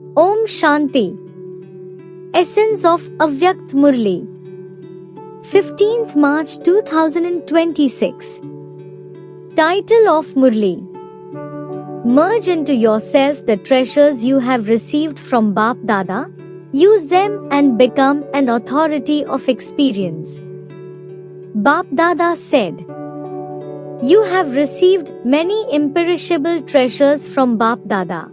Om Shanti. Essence of Avyakt Murli. 15th March 2026. Title of Murli. Merge into yourself the treasures you have received from Bap Dada. Use them and become an authority of experience. Bap Dada said, "You have received many imperishable treasures from Bap Dada.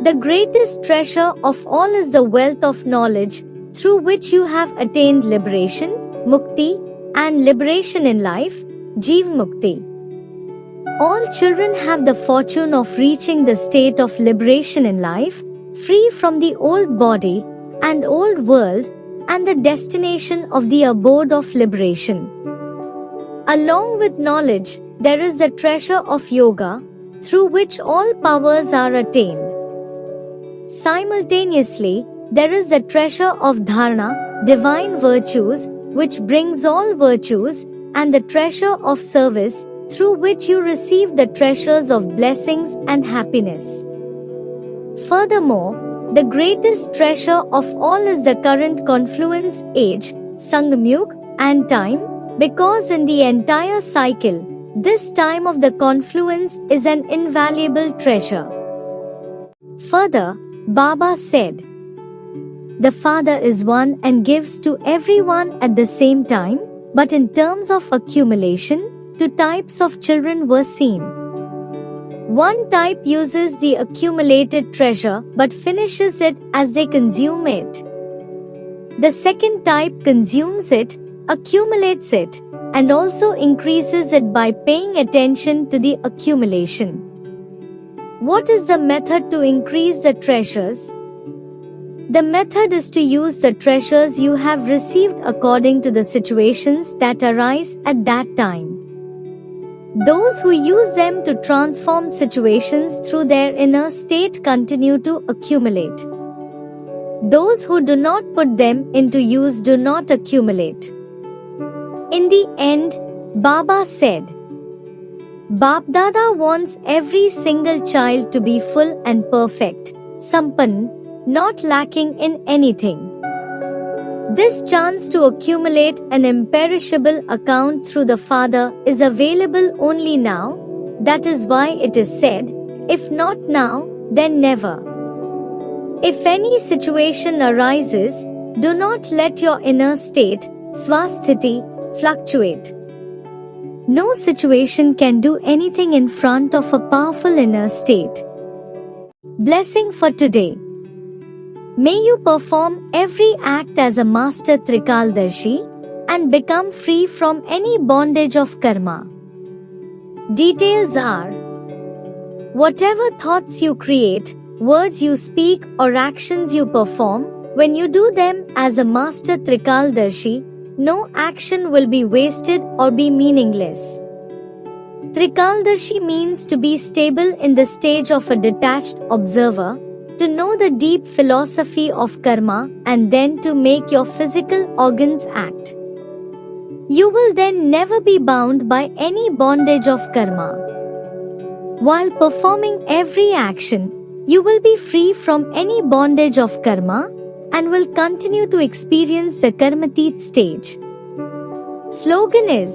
The greatest treasure of all is the wealth of knowledge through which you have attained liberation, mukti, and liberation in life, Jeev Mukti. All children have the fortune of reaching the state of liberation in life, free from the old body and old world, and the destination of the abode of liberation. Along with knowledge, there is the treasure of yoga, through which all powers are attained. Simultaneously, there is the treasure of dharana, divine virtues, which brings all virtues, and the treasure of service, through which you receive the treasures of blessings and happiness. Furthermore, the greatest treasure of all is the current confluence, age, Sangamyug, and time, because in the entire cycle, this time of the confluence is an invaluable treasure." Further, Baba said, "The Father is one and gives to everyone at the same time, but in terms of accumulation, two types of children were seen. One type uses the accumulated treasure but finishes it as they consume it. The second type consumes it, accumulates it, and also increases it by paying attention to the accumulation." What is the method to increase the treasures? The method is to use the treasures you have received according to the situations that arise at that time. Those who use them to transform situations through their inner state continue to accumulate. Those who do not put them into use do not accumulate. In the end, Baba said, "Bap Dada wants every single child to be full and perfect, sampann, not lacking in anything. This chance to accumulate an imperishable account through the Father is available only now. That is why it is said, if not now, then never. If any situation arises, do not let your inner state, swasthiti, fluctuate. No situation can do anything in front of a powerful inner state." Blessing for today. May you perform every act as a master Trikaldarshi and become free from any bondage of karma. Details are: whatever thoughts you create, words you speak, or actions you perform, when you do them as a master Trikaldarshi, no action will be wasted or be meaningless. Trikaldarshi means to be stable in the stage of a detached observer, to know the deep philosophy of karma, and then to make your physical organs act. You will then never be bound by any bondage of karma. While performing every action, you will be free from any bondage of karma and will continue to experience the Karmatit stage. Slogan is,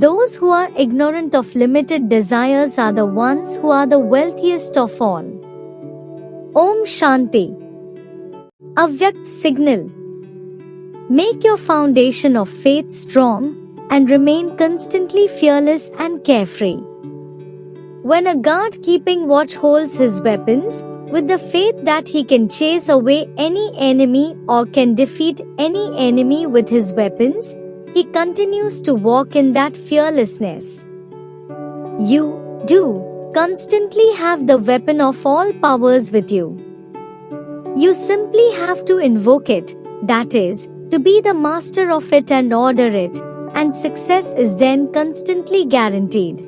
"Those who are ignorant of limited desires are the ones who are the wealthiest of all." Om Shanti. Avyakt Signal. Make your foundation of faith strong and remain constantly fearless and carefree. When a guard keeping watch holds his weapons, with the faith that he can chase away any enemy or can defeat any enemy with his weapons, he continues to walk in that fearlessness. You do constantly have the weapon of all powers with you. You simply have to invoke it, that is, to be the master of it and order it, and success is then constantly guaranteed.